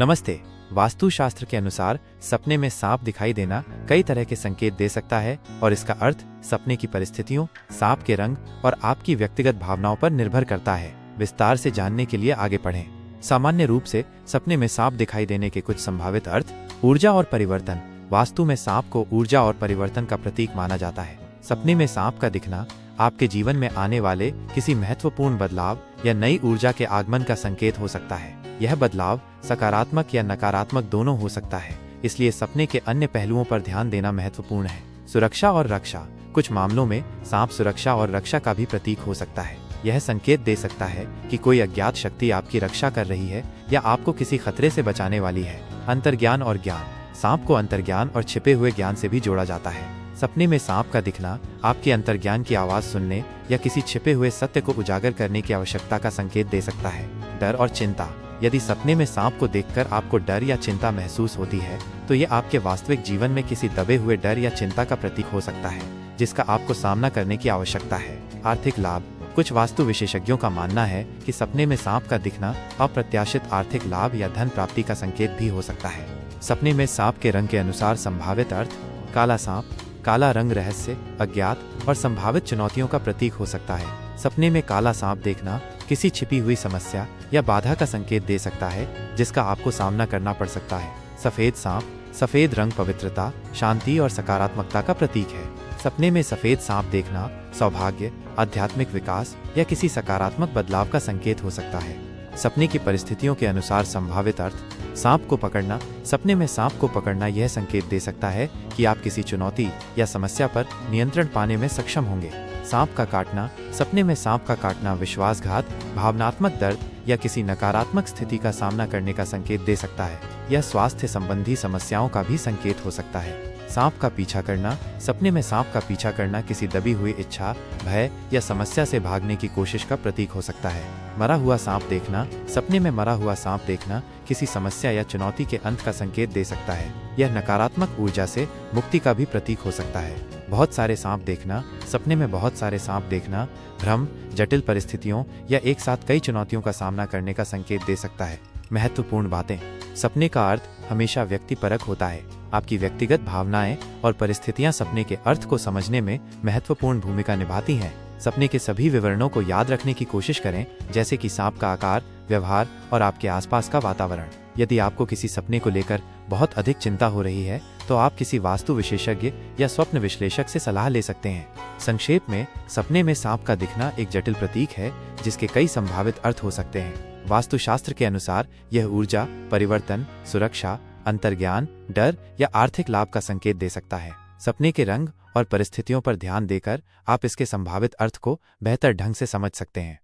नमस्ते। वास्तुशास्त्र के अनुसार सपने में सांप दिखाई देना कई तरह के संकेत दे सकता है और इसका अर्थ सपने की परिस्थितियों, सांप के रंग और आपकी व्यक्तिगत भावनाओं पर निर्भर करता है। विस्तार से जानने के लिए आगे बढ़ें। सामान्य रूप से सपने में सांप दिखाई देने के कुछ संभावित अर्थ। ऊर्जा और परिवर्तन। वास्तु में सांप को ऊर्जा और परिवर्तन का प्रतीक माना जाता है। सपने में सांप का दिखना आपके जीवन में आने वाले किसी महत्वपूर्ण बदलाव या नई ऊर्जा के आगमन का संकेत हो सकता है। यह बदलाव सकारात्मक या नकारात्मक दोनों हो सकता है, इसलिए सपने के अन्य पहलुओं पर ध्यान देना महत्वपूर्ण है। सुरक्षा और रक्षा। कुछ मामलों में सांप सुरक्षा और रक्षा का भी प्रतीक हो सकता है। यह संकेत दे सकता है कि कोई अज्ञात शक्ति आपकी रक्षा कर रही है या आपको किसी खतरे से बचाने वाली है। अंतर्ज्ञान और ज्ञान। सांप को अंतर्ज्ञान और छिपे हुए ज्ञान से भी जोड़ा जाता है। सपने में सांप का दिखना आपके अंतर्ज्ञान की आवाज सुनने या किसी छिपे हुए सत्य को उजागर करने की आवश्यकता का संकेत दे सकता है। डर और चिंता। यदि सपने में सांप को देखकर आपको डर या चिंता महसूस होती है, तो ये आपके वास्तविक जीवन में किसी दबे हुए डर या चिंता का प्रतीक हो सकता है, जिसका आपको सामना करने की आवश्यकता है। आर्थिक लाभ। कुछ वास्तु विशेषज्ञों का मानना है कि सपने में सांप का दिखना अप्रत्याशित आर्थिक लाभ या धन प्राप्ति का संकेत भी हो सकता है। सपने में सांप के रंग के अनुसार संभावित अर्थ। काला सांप। काला रंग रहस्य, अज्ञात और संभावित चुनौतियों का प्रतीक हो सकता है। सपने में काला सांप देखना किसी छिपी हुई समस्या या बाधा का संकेत दे सकता है, जिसका आपको सामना करना पड़ सकता है। सफेद सांप। सफेद रंग पवित्रता, शांति और सकारात्मकता का प्रतीक है। सपने में सफेद सांप देखना सौभाग्य, आध्यात्मिक विकास या किसी सकारात्मक बदलाव का संकेत हो सकता है। सपने की परिस्थितियों के अनुसार संभावित अर्थ। सांप को पकड़ना। सपने में सांप को पकड़ना यह संकेत दे सकता है कि आप किसी चुनौती या समस्या पर नियंत्रण पाने में सक्षम होंगे। सांप का काटना। सपने में सांप का काटना विश्वासघात, भावनात्मक दर्द या किसी नकारात्मक स्थिति का सामना करने का संकेत दे सकता है। यह स्वास्थ्य संबंधी समस्याओं का भी संकेत हो सकता है। सांप का पीछा करना। सपने में सांप का पीछा करना किसी दबी हुई इच्छा, भय या समस्या से भागने की कोशिश का प्रतीक हो सकता है। मरा हुआ सांप देखना। सपने में मरा हुआ सांप देखना किसी समस्या या चुनौती के अंत का संकेत दे सकता है। यह नकारात्मक ऊर्जा से मुक्ति का भी प्रतीक हो सकता है। बहुत सारे सांप देखना। सपने में बहुत सारे सांप देखना भ्रम, जटिल परिस्थितियों या एक साथ कई चुनौतियों का सामना करने का संकेत दे सकता है। महत्वपूर्ण बातें। सपने का अर्थ हमेशा व्यक्तिपरक होता है। आपकी व्यक्तिगत भावनाएं और परिस्थितियां सपने के अर्थ को समझने में महत्वपूर्ण भूमिका निभाती हैं। सपने के सभी विवरणों को याद रखने की कोशिश करें, जैसे कि सांप का आकार, व्यवहार और आपके आसपास का वातावरण। यदि आपको किसी सपने को लेकर बहुत अधिक चिंता हो रही है, तो आप किसी वास्तु विशेषज्ञ या स्वप्न विश्लेषक से सलाह ले सकते हैं। संक्षेप में, सपने में सांप का दिखना एक जटिल प्रतीक है, जिसके कई संभावित अर्थ हो सकते हैं। वास्तुशास्त्र के अनुसार यह ऊर्जा, परिवर्तन, सुरक्षा, अंतर्ज्ञान, डर या आर्थिक लाभ का संकेत दे सकता है। सपने के रंग और परिस्थितियों पर ध्यान देकर आप इसके संभावित अर्थ को बेहतर ढंग से समझ सकते हैं।